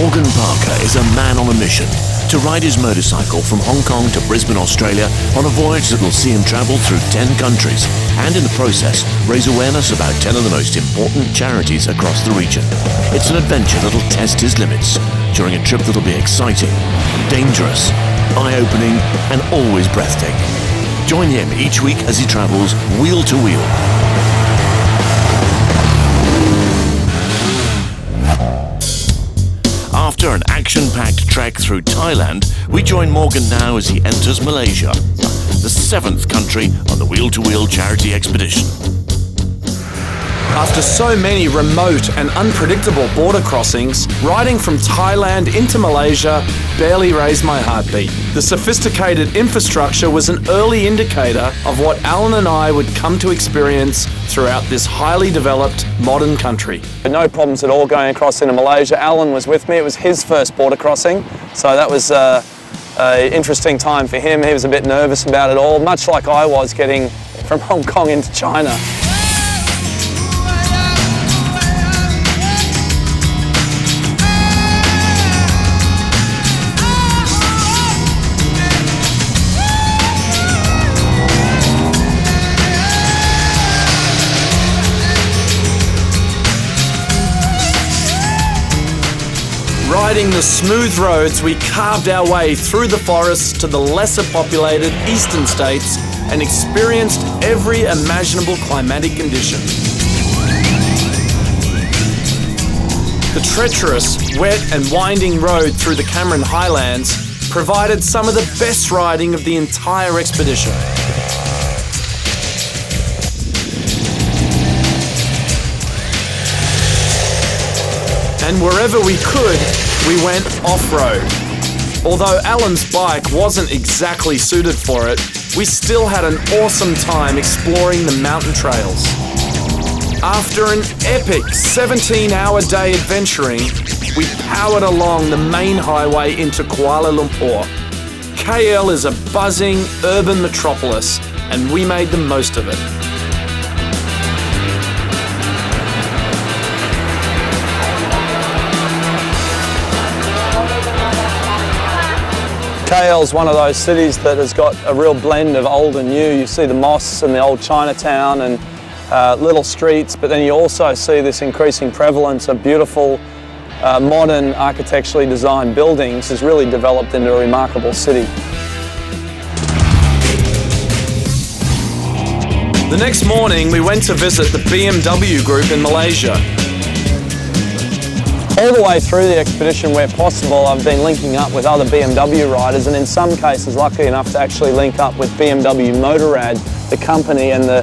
Morgan Parker is a man on a mission to ride his motorcycle from Hong Kong to Brisbane, Australia on a voyage that will see him travel through 10 countries and in the process raise awareness about 10 of the most important charities across the region. It's an adventure that'll test his limits during a trip that'll be exciting, dangerous, eye-opening and always breathtaking. Join him each week as he travels wheel to wheel. After an action-packed trek through Thailand, we join Morgan now as he enters Malaysia, the 7th country on the wheel-to-wheel charity expedition. After so many remote and unpredictable border crossings, riding from Thailand into Malaysia barely raised my heartbeat. The sophisticated infrastructure was an early indicator of what Alan and I would come to experience throughout this highly developed modern country. No problems at all going across into Malaysia. Alan was with me. It was his first border crossing, so that was an interesting time for him. He was a bit nervous about it all, much like I was getting from Hong Kong into China. Riding the smooth roads, we carved our way through the forests to the lesser populated eastern states and experienced every imaginable climatic condition. The treacherous, wet and winding road through the Cameron Highlands provided some of the best riding of the entire expedition. And wherever we could, we went off-road. Although Alan's bike wasn't exactly suited for it, we still had an awesome time exploring the mountain trails. After an epic 17-hour day adventuring, we powered along the main highway into Kuala Lumpur. KL is a buzzing urban metropolis, and we made the most of it. KL is one of those cities that has got a real blend of old and new. You see the mosques and the old Chinatown and little streets, but then you also see this increasing prevalence of beautiful, modern, architecturally designed buildings has really developed into a remarkable city. The next morning, we went to visit the BMW group in Malaysia. All the way through the expedition where possible, I've been linking up with other BMW riders, and in some cases lucky enough to actually link up with BMW Motorrad, the company and the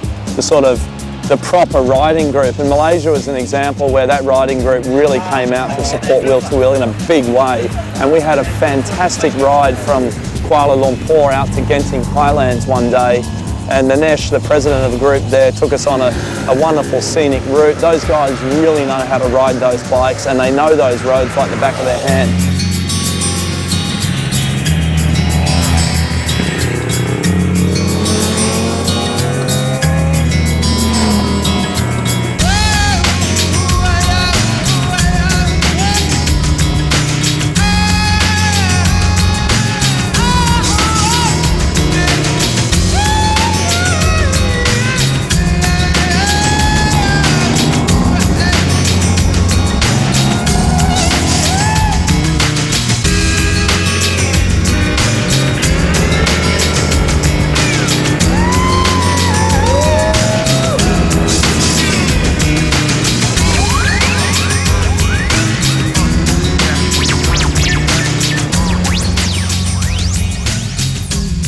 proper riding group. And Malaysia was an example where that riding group really came out to support Wheel to Wheel in a big way. And we had a fantastic ride from Kuala Lumpur out to Genting Highlands one day. And Dinesh, the president of the group there, took us on a wonderful scenic route. Those guys really know how to ride those bikes, and they know those roads like the back of their hand.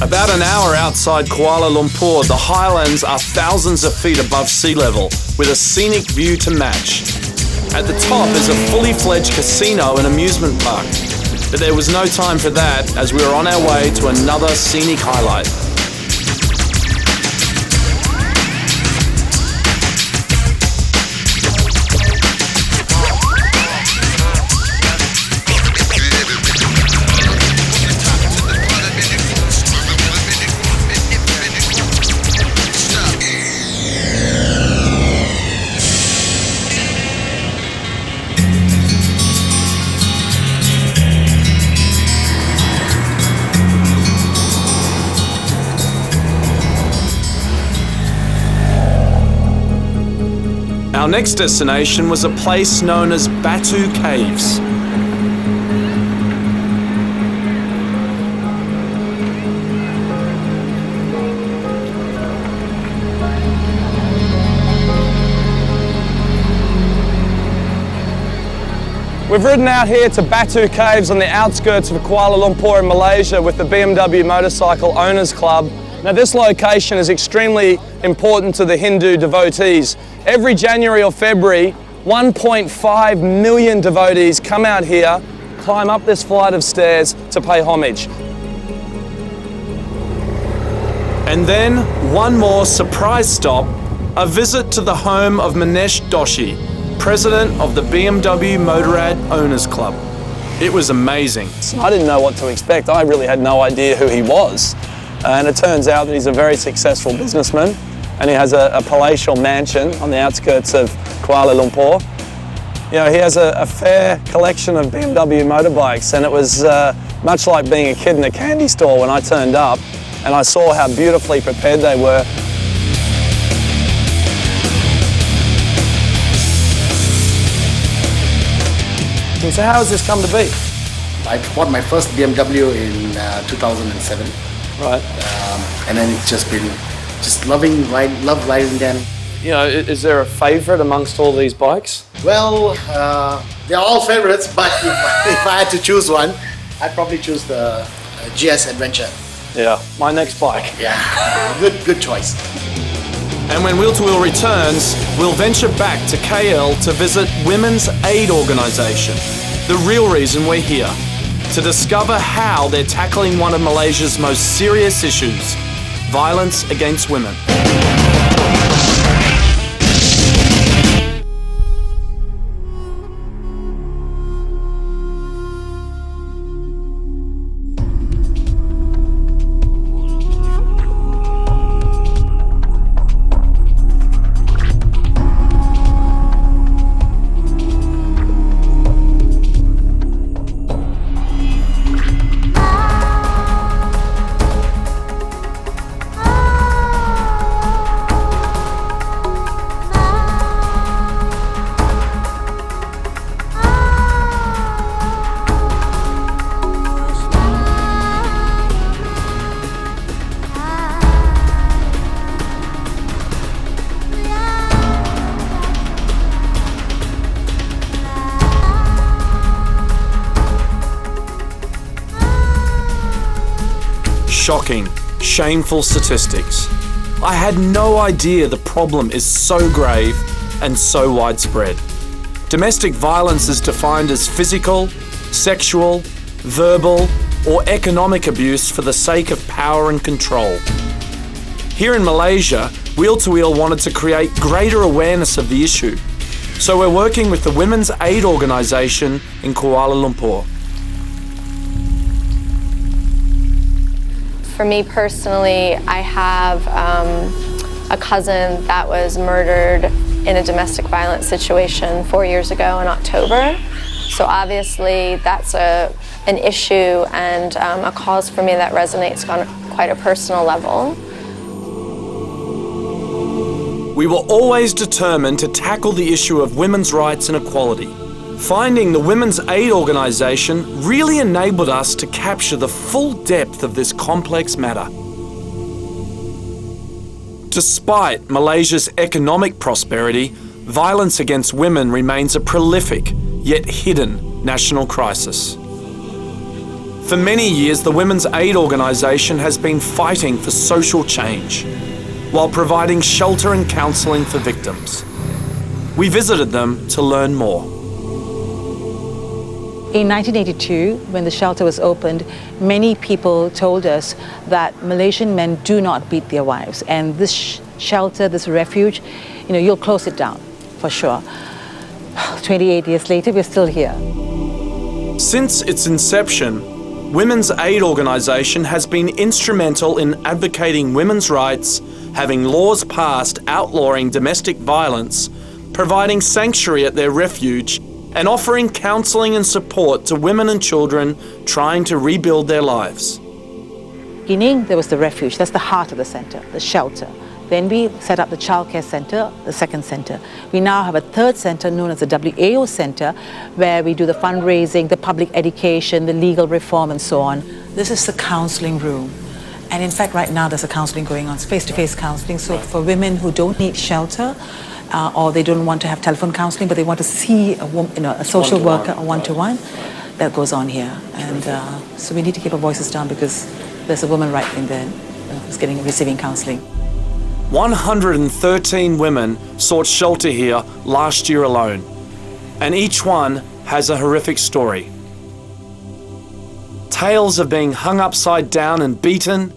About an hour outside Kuala Lumpur, the highlands are thousands of feet above sea level, with a scenic view to match. At the top is a fully fledged casino and amusement park, but there was no time for that as we were on our way to another scenic highlight. Our next destination was a place known as Batu Caves. We've ridden out here to Batu Caves on the outskirts of Kuala Lumpur in Malaysia with the BMW Motorcycle Owners Club. Now this location is extremely important to the Hindu devotees. Every January or February, 1.5 million devotees come out here, climb up this flight of stairs to pay homage. And then one more surprise stop, a visit to the home of Manesh Doshi, president of the BMW Motorrad Owners Club. It was amazing. I didn't know what to expect. I really had no idea who he was. And it turns out that he's a very successful businessman, and he has a palatial mansion on the outskirts of Kuala Lumpur. You know, he has a fair collection of BMW motorbikes, and it was much like being a kid in a candy store when I turned up and I saw how beautifully prepared they were. So how has this come to be? I bought my first BMW in 2007. Right. And then it's just been love riding them. You know, is there a favourite amongst all these bikes? Well, they're all favorites, but if I had to choose one, I'd probably choose the GS Adventure. Yeah, my next bike. Yeah, good choice. And when Wheel to Wheel returns, we'll venture back to KL to visit Women's Aid Organisation, the real reason we're here, to discover how they're tackling one of Malaysia's most serious issues, violence against women. Shocking, shameful statistics. I had no idea the problem is so grave and so widespread. Domestic violence is defined as physical, sexual, verbal, or economic abuse for the sake of power and control. Here in Malaysia, Wheel to Wheel wanted to create greater awareness of the issue, so we're working with the Women's Aid Organisation in Kuala Lumpur. For me personally, I have a cousin that was murdered in a domestic violence situation 4 years ago in October. So obviously that's an issue and a cause for me that resonates on quite a personal level. We were always determined to tackle the issue of women's rights and equality. Finding the Women's Aid Organisation really enabled us to capture the full depth of this complex matter. Despite Malaysia's economic prosperity, violence against women remains a prolific, yet hidden, national crisis. For many years, the Women's Aid Organisation has been fighting for social change, while providing shelter and counselling for victims. We visited them to learn more. In 1982, when the shelter was opened, many people told us that Malaysian men do not beat their wives, and this shelter, this refuge, you'll close it down, for sure. 28 years later, we're still here. Since its inception, Women's Aid Organisation has been instrumental in advocating women's rights, having laws passed outlawing domestic violence, providing sanctuary at their refuge, and offering counselling and support to women and children trying to rebuild their lives. Beginning, there was the refuge. That's the heart of the centre, the shelter. Then we set up the childcare center, the second center. We now have a third center known as the WAO Center, where we do the fundraising, the public education, the legal reform, and so on. This is the counseling room. And in fact, right now there's a counseling going on, face-to-face counseling. So for women who don't need shelter, or they don't want to have telephone counseling, but they want to see a social worker, a one-to-one, that goes on here. And so we need to keep our voices down because there's a woman right in there who's receiving counseling. 113 women sought shelter here last year alone, and each one has a horrific story. Tales of being hung upside down and beaten,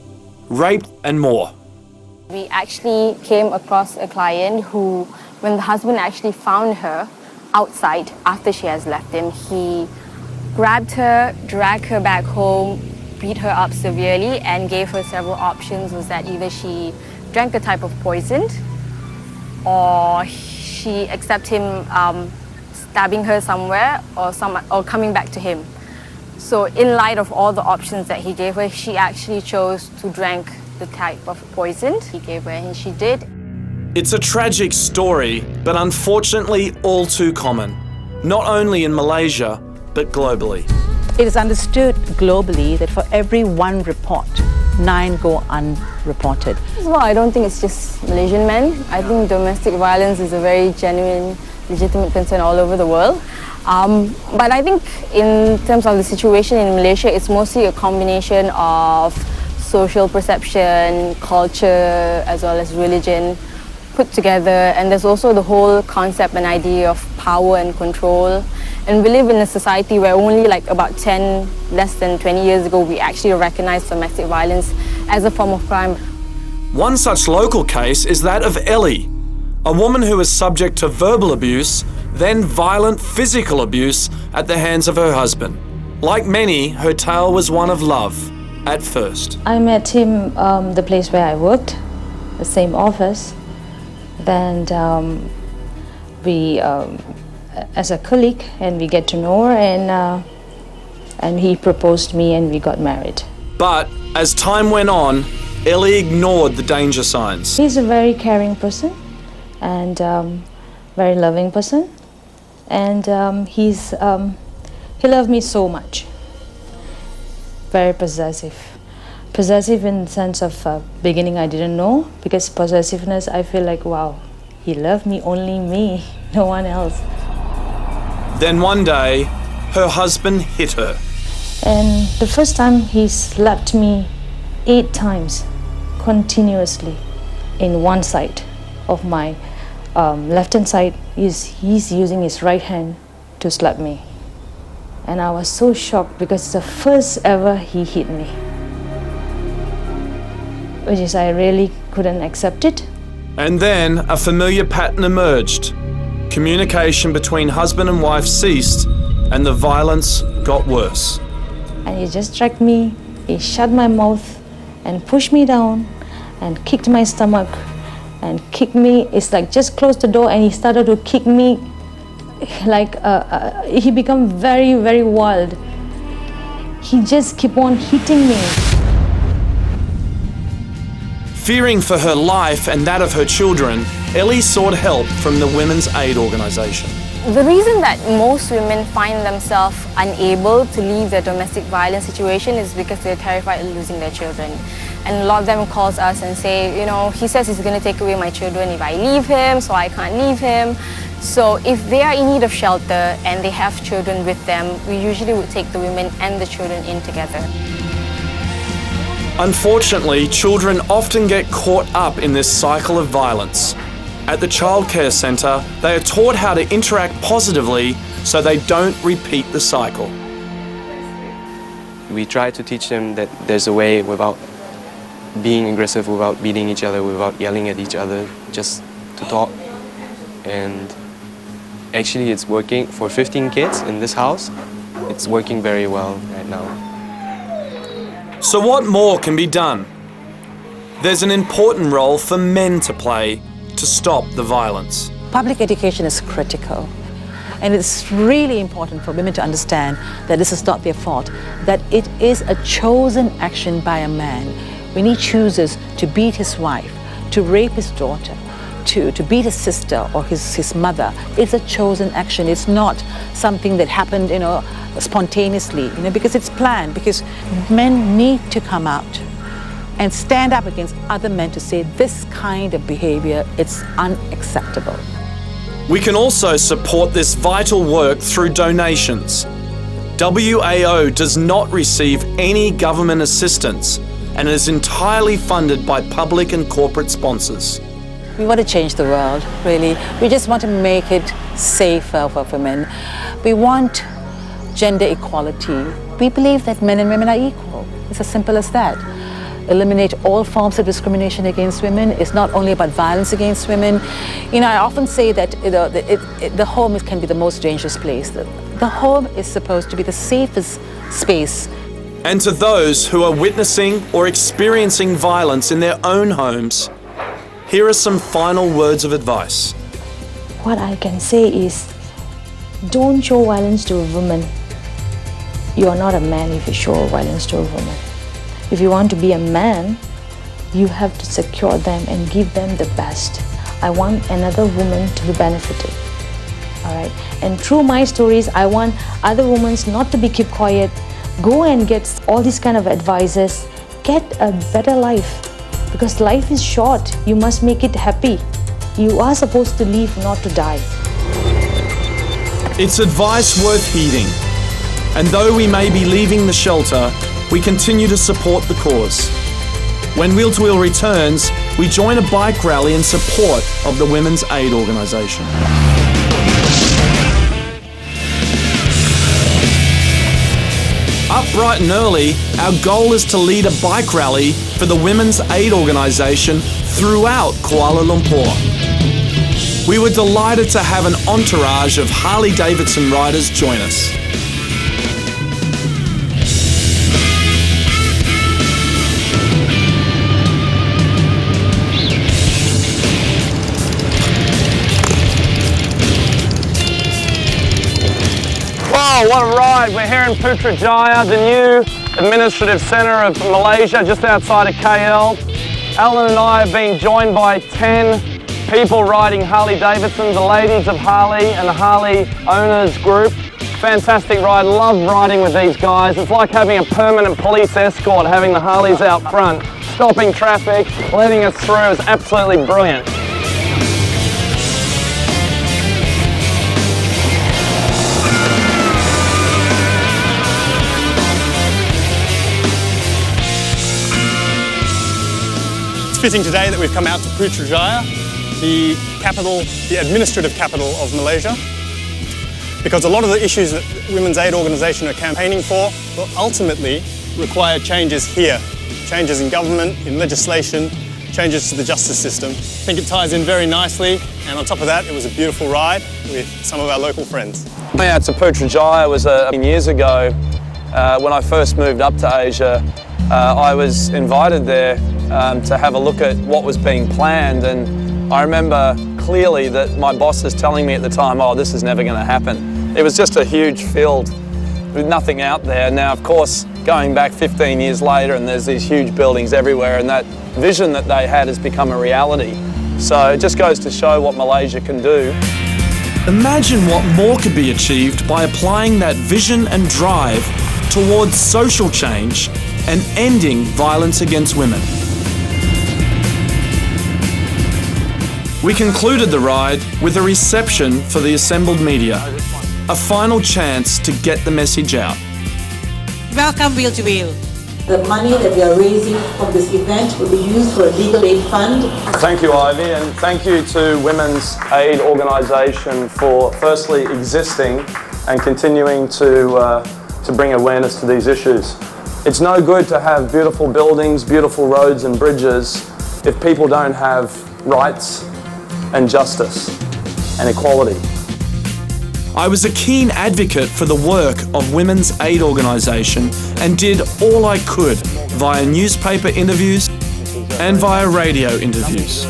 raped and more. We actually came across a client who, when the husband actually found her outside after she has left him, he grabbed her, dragged her back home, beat her up severely and gave her several options. Was that either she drank a type of poison or she accepted him stabbing her somewhere or coming back to him. So in light of all the options that he gave her, she actually chose to drink the type of poison he gave her, and she did. It's a tragic story, but unfortunately all too common, not only in Malaysia, but globally. It is understood globally that for every one report, 9 go unreported. Well, I don't think it's just Malaysian men. I think domestic violence is a very genuine, legitimate concern all over the world. But I think in terms of the situation in Malaysia, it's mostly a combination of social perception, culture, as well as religion put together. And there's also the whole concept and idea of power and control. And we live in a society where only like about less than 20 years ago, we actually recognized domestic violence as a form of crime. One such local case is that of Ellie, a woman who was subject to verbal abuse, then violent physical abuse at the hands of her husband. Like many, her tale was one of love at first. I met him the place where I worked, the same office. Then we, as a colleague, and we get to know her, and he proposed me and we got married. But as time went on, Ellie ignored the danger signs. He's a very caring person and very loving person, and he loved me so much. Very possessive. Possessive in the sense of beginning I didn't know, because possessiveness, I feel like, wow, he loved me, only me, no one else. Then one day, her husband hit her. And the first time he slapped me 8 times continuously in one side of my left hand side. He's using his right hand to slap me. And I was so shocked because it's the first ever he hit me, which is I really couldn't accept it. And then a familiar pattern emerged. Communication between husband and wife ceased and the violence got worse. And he just dragged me, he shut my mouth and pushed me down and kicked my stomach and kicked me. It's like just closed the door and he started to kick me like he became very, very wild. He just kept on hitting me. Fearing for her life and that of her children, Ellie sought help from the Women's Aid Organisation. The reason that most women find themselves unable to leave their domestic violence situation is because they're terrified of losing their children. And a lot of them calls us and say, you know, he says he's going to take away my children if I leave him, so I can't leave him. So if they are in need of shelter and they have children with them, we usually would take the women and the children in together. Unfortunately, children often get caught up in this cycle of violence. At the childcare centre, they are taught how to interact positively so they don't repeat the cycle. We try to teach them that there's a way without being aggressive, without beating each other, without yelling at each other, just to talk. And actually it's working for 15 kids in this house. It's working very well right now. So what more can be done? There's an important role for men to play to stop the violence. Public education is critical. And it's really important for women to understand that this is not their fault, that it is a chosen action by a man when he chooses to beat his wife, to rape his daughter, to beat his sister or his mother, it's a chosen action. It's not something that happened, spontaneously, because it's planned, because men need to come out and stand up against other men to say this kind of behavior, it's unacceptable. We can also support this vital work through donations. WAO does not receive any government assistance and is entirely funded by public and corporate sponsors. We want to change the world, really. We just want to make it safer for women. We want gender equality. We believe that men and women are equal. It's as simple as that. Eliminate all forms of discrimination against women. It's not only about violence against women. I often say that the home can be the most dangerous place. The home is supposed to be the safest space. And to those who are witnessing or experiencing violence in their own homes, here are some final words of advice. What I can say is, don't show violence to a woman. You are not a man if you show violence to a woman. If you want to be a man, you have to secure them and give them the best. I want another woman to be benefited. All right. And through my stories, I want other women not to be keep quiet. Go and get all these kind of advices. Get a better life. Because life is short. You must make it happy. You are supposed to live, not to die. It's advice worth heeding. And though we may be leaving the shelter, we continue to support the cause. When Wheel to Wheel returns, we join a bike rally in support of the Women's Aid Organisation. Up bright and early, our goal is to lead a bike rally for the Women's Aid Organisation throughout Kuala Lumpur. We were delighted to have an entourage of Harley-Davidson riders join us. Wow, what a ride. We're here in Putrajaya, the new administrative centre of Malaysia, just outside of KL. Alan and I have been joined by 10 people riding Harley-Davidson, the ladies of Harley and the Harley owners group. Fantastic ride, love riding with these guys. It's like having a permanent police escort, having the Harleys out front, stopping traffic, letting us through. It's absolutely brilliant. Fitting today that we've come out to Putrajaya, the capital, the administrative capital of Malaysia, because a lot of the issues that Women's Aid Organisation are campaigning for will ultimately require changes here, changes in government, in legislation, changes to the justice system. I think it ties in very nicely, and on top of that, it was a beautiful ride with some of our local friends. Coming out to Putrajaya was years ago. When I first moved up to Asia, I was invited there to have a look at what was being planned, and I remember clearly that my boss was telling me at the time, oh, this is never going to happen. It was just a huge field with nothing out there. Now, of course, going back 15 years later, and there's these huge buildings everywhere, and that vision that they had has become a reality. So it just goes to show what Malaysia can do. Imagine what more could be achieved by applying that vision and drive towards social change and ending violence against women. We concluded the ride with a reception for the assembled media, a final chance to get the message out. Welcome, Wheel to Wheel. The money that we are raising from this event will be used for a legal aid fund. Thank you, Ivy, and thank you to Women's Aid Organisation for firstly existing and continuing to bring awareness to these issues. It's no good to have beautiful buildings, beautiful roads and bridges if people don't have rights and justice and equality. I was a keen advocate for the work of Women's Aid Organisation and did all I could via newspaper interviews and via radio interviews.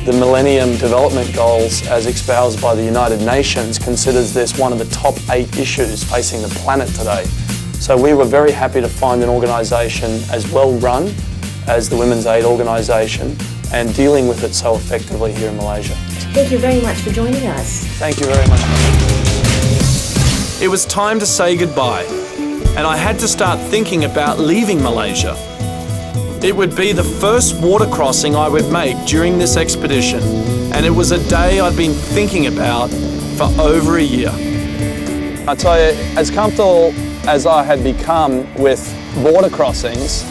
The Millennium Development Goals, as espoused by the United Nations, considers this one of the top 8 issues facing the planet today. So we were very happy to find an organisation as well run as the women's aid organisation and dealing with it so effectively here in Malaysia. Thank you very much for joining us. Thank you very much. It was time to say goodbye, and I had to start thinking about leaving Malaysia. It would be the first water crossing I would make during this expedition, and it was a day I'd been thinking about for over a year. I tell you, as comfortable as I had become with water crossings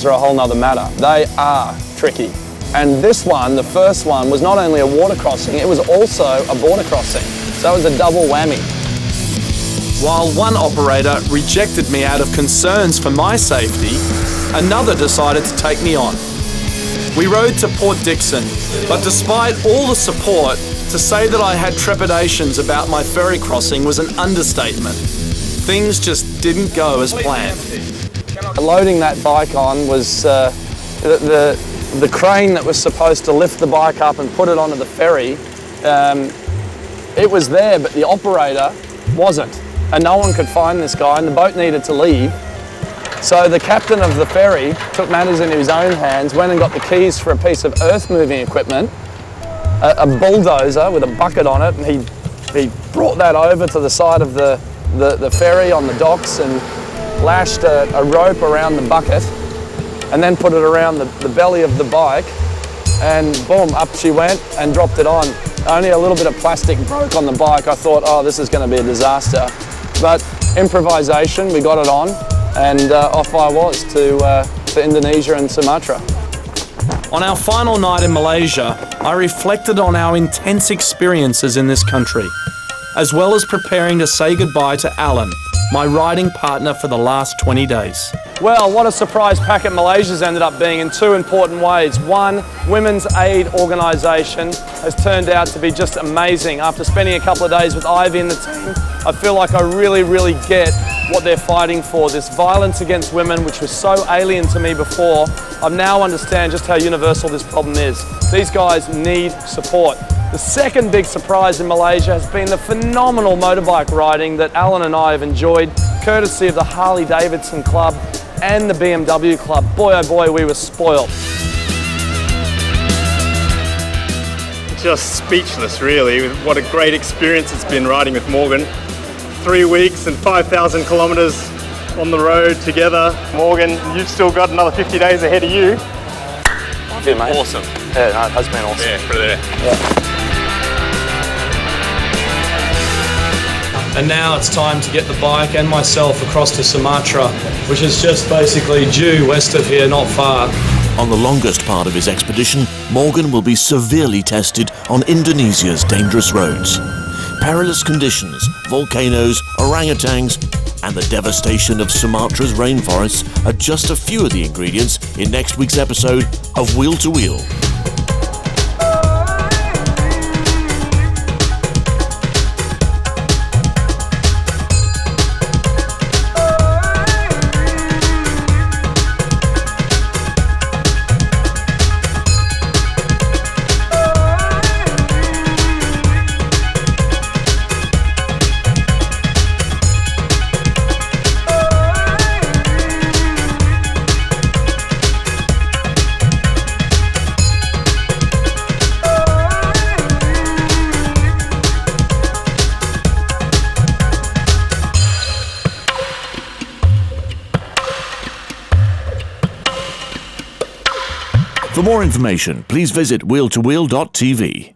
are a whole nother matter. They are tricky. And this one, the first one, was not only a water crossing, it was also a border crossing. So it was a double whammy. While one operator rejected me out of concerns for my safety, another decided to take me on. We rode to Port Dickson, but despite all the support, to say that I had trepidations about my ferry crossing was an understatement. Things just didn't go as planned. Loading that bike on was the crane that was supposed to lift the bike up and put it onto the ferry. It was there, but the operator wasn't. And no one could find this guy, and the boat needed to leave. So the captain of the ferry took matters into his own hands, went and got the keys for a piece of earth-moving equipment, a bulldozer with a bucket on it, and he brought that over to the side of the ferry on the docks and lashed a rope around the bucket and then put it around the belly of the bike, and boom, up she went and dropped it on. Only a little bit of plastic broke on the bike. I thought, oh, this is going to be a disaster. But improvisation, we got it on, and off I was to Indonesia and Sumatra. On our final night in Malaysia, I reflected on our intense experiences in this country, as well as preparing to say goodbye to Alan, my riding partner for the last 20 days. Well, what a surprise packet Malaysia's ended up being in two important ways. One, women's aid organisation has turned out to be just amazing. After spending a couple of days with Ivy and the team, I feel like I really get what they're fighting for. This violence against women, which was so alien to me before, I now understand just how universal this problem is. These guys need support. The second big surprise in Malaysia has been the phenomenal motorbike riding that Alan and I have enjoyed, courtesy of the Harley-Davidson Club and the BMW Club. Boy, oh boy, we were spoiled. Just speechless, really. What a great experience it's been riding with Morgan. 3 weeks and 5,000 kilometres on the road together. Morgan, you've still got another 50 days ahead of you. Yeah, mate. Awesome. Yeah, no, it has been awesome. Yeah, put it there. Yeah. And now it's time to get the bike and myself across to Sumatra, which is just basically due west of here, not far. On the longest part of his expedition, Morgan will be severely tested on Indonesia's dangerous roads. Perilous conditions, volcanoes, orangutans, and the devastation of Sumatra's rainforests are just a few of the ingredients in next week's episode of Wheel to Wheel. For more information, please visit wheeltowheel.tv.